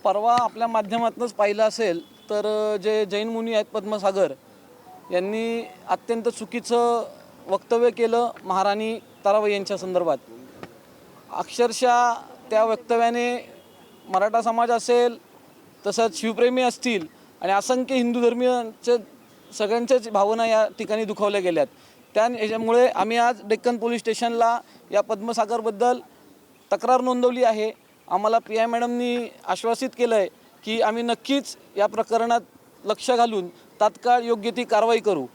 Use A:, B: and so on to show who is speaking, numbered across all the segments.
A: परवा आपल्या माध्यमातूनच पाहिलं असेल तर जे जैन मुनी आहेत पद्मसागर यांनी अत्यंत चुकीचं वक्तव्य केलं महाराणी ताराबाई यांच्या संदर्भात। अक्षरशः त्या वक्तव्याने मराठा समाज असेल तसंच शिवप्रेमी असतील आणि असंख्य हिंदू धर्मीयांचे सगळ्यांच्याच भावना या ठिकाणी दुखावल्या गेल्यात। याच्यामुळे आम्ही आज डेक्कन पोलीस स्टेशनला या पद्मसागरबद्दल तक्रार नोंदवली आहे। आम्हाला पी आय मॅडमनी आश्वासित केलं आहे की आम्ही नक्कीच या प्रकरणात लक्ष घालून तात्काळ योग्य ती कारवाई करू।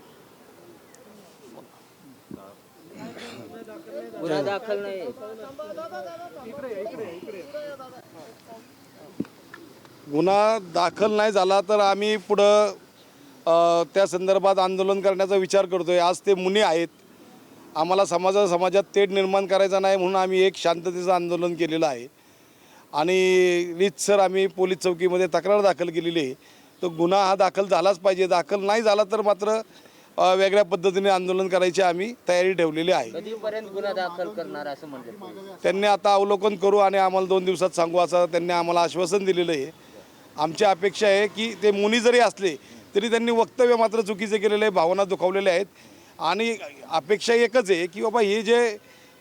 B: गुन्हा दाखल नाही,
C: गुन्हा दाखल नाही झाला तर आम्ही पुढं त्या संदर्भात आंदोलन करण्याचा विचार करतोय। आज ते मुनी आहेत, आम्हाला समाजात तेढ निर्माण करायचा नाही म्हणून आम्ही एक शांततेचं आंदोलन केलेलं आहे आणि रीतसर आम्ही पोलीस चौकीमध्ये तक्रार दाखल केलेली आहे। तो गुन्हा हा दाखल झालाच पाहिजे, दाखल नाही झाला तर मात्र वेगळ्या पद्धतीने आंदोलन करायची आम्ही तयारी ठेवलेली आहे।
B: कधीपर्यंत गुन्हा दाखल करणार असं म्हणलं
C: त्यांनी आता अवलोकन करू आणि आम्हाला 2 दिवसात सांगू असं त्यांनी आम्हाला आश्वासन दिलेलं आहे। आमची अपेक्षा आहे की ते मुनी जरी असले तरी त्यांनी वक्तव्य मात्र चुकीचे केलेले आहे, भावना दुखावलेल्या आहेत आणि अपेक्षा एकच आहे की बाबा हे जे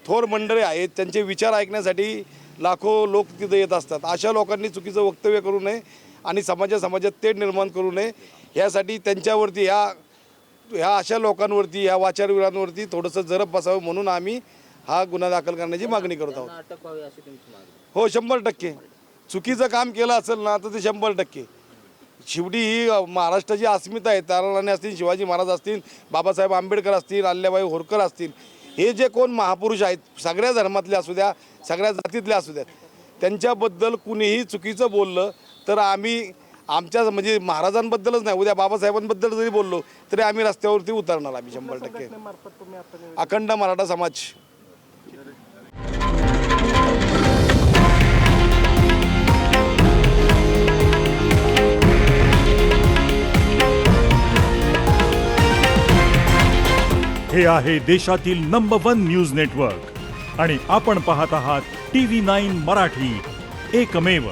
C: थोर मंडळी आहेत त्यांचे विचार ऐकण्यासाठी लाखो लोक तिथे येत असतात। अशा लोकांनी चुकीचं वक्तव्य करू नये आणि समाजात तेढ निर्माण करू नये यासाठी त्यांच्यावरती ह्या अशा लोकांवरती ह्या वाचारवीरांवरती थोडंसं जरब बसावं म्हणून आम्ही हा गुन्हा दाखल करण्याची मागणी करत आहोत।
B: अटक व्हावी अशी तुमची मागणी?
C: हो, 100% चुकीचं काम केलं असेल ना तर ते 100%। शेवटी ही महाराष्ट्राची अस्मिता आहे। ताराराणी असतील, शिवाजी महाराज असतील, बाबासाहेब आंबेडकर असतील, अल्ल्याबाई होळकर असतील, हे जे कोण महापुरुष आहेत सगळ्या धर्मातले असू द्या, सगळ्या जातीतले असू द्यात, त्यांच्याबद्दल कुणीही चुकीचं बोललं तर आम्ही आमच्या म्हणजे महाराजांबद्दलच नाही, उद्या बाबासाहेबांबद्दल जरी बोललो तरी आम्ही रस्त्यावरती उतरणार आम्ही 100%। अखंड मराठा समाज।
D: हे आहे देशातील नंबर 1 न्यूज नेटवर्क आणि आपण पाहत आहात TV9 मराठी, एकमेव।